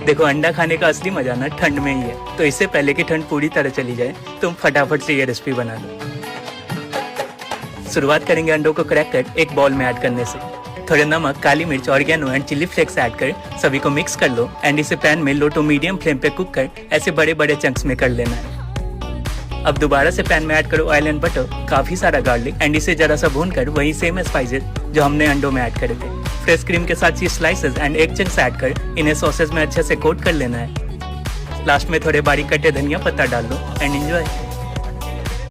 देखो, अंडा खाने का असली मजा ना ठंड में ही है, तो इससे पहले कि ठंड पूरी तरह चली जाए तुम फटाफट से ये रेसिपी बना लो। शुरुआत करेंगे अंडों को क्रैक कर एक बाउल में ऐड करने से। थोड़ा नमक, काली मिर्च, oregano and chili flakes add कर सभी को मिक्स कर लो एंड इसे पैन में लो टू मीडियम फ्लेम पे कुक कर ऐसे बड़े बड़े चंक्स में कर लेना है। अब दोबारा से पैन में ऐड करो ऑयल एंड बटर, काफी सारा गार्लिक एंड इसे जरा सा भून कर वही सेम स्पाइसेस जो हमने अंडों में ऐड करे थे, फ्रेश क्रीम के साथ चीज slices and egg chunks add कर इन्हें सॉसेज में अच्छे से कोट कर लेना है। लास्ट में थोड़े बारीक कटे धनिया पत्ता डाल दो एंड एंजॉय।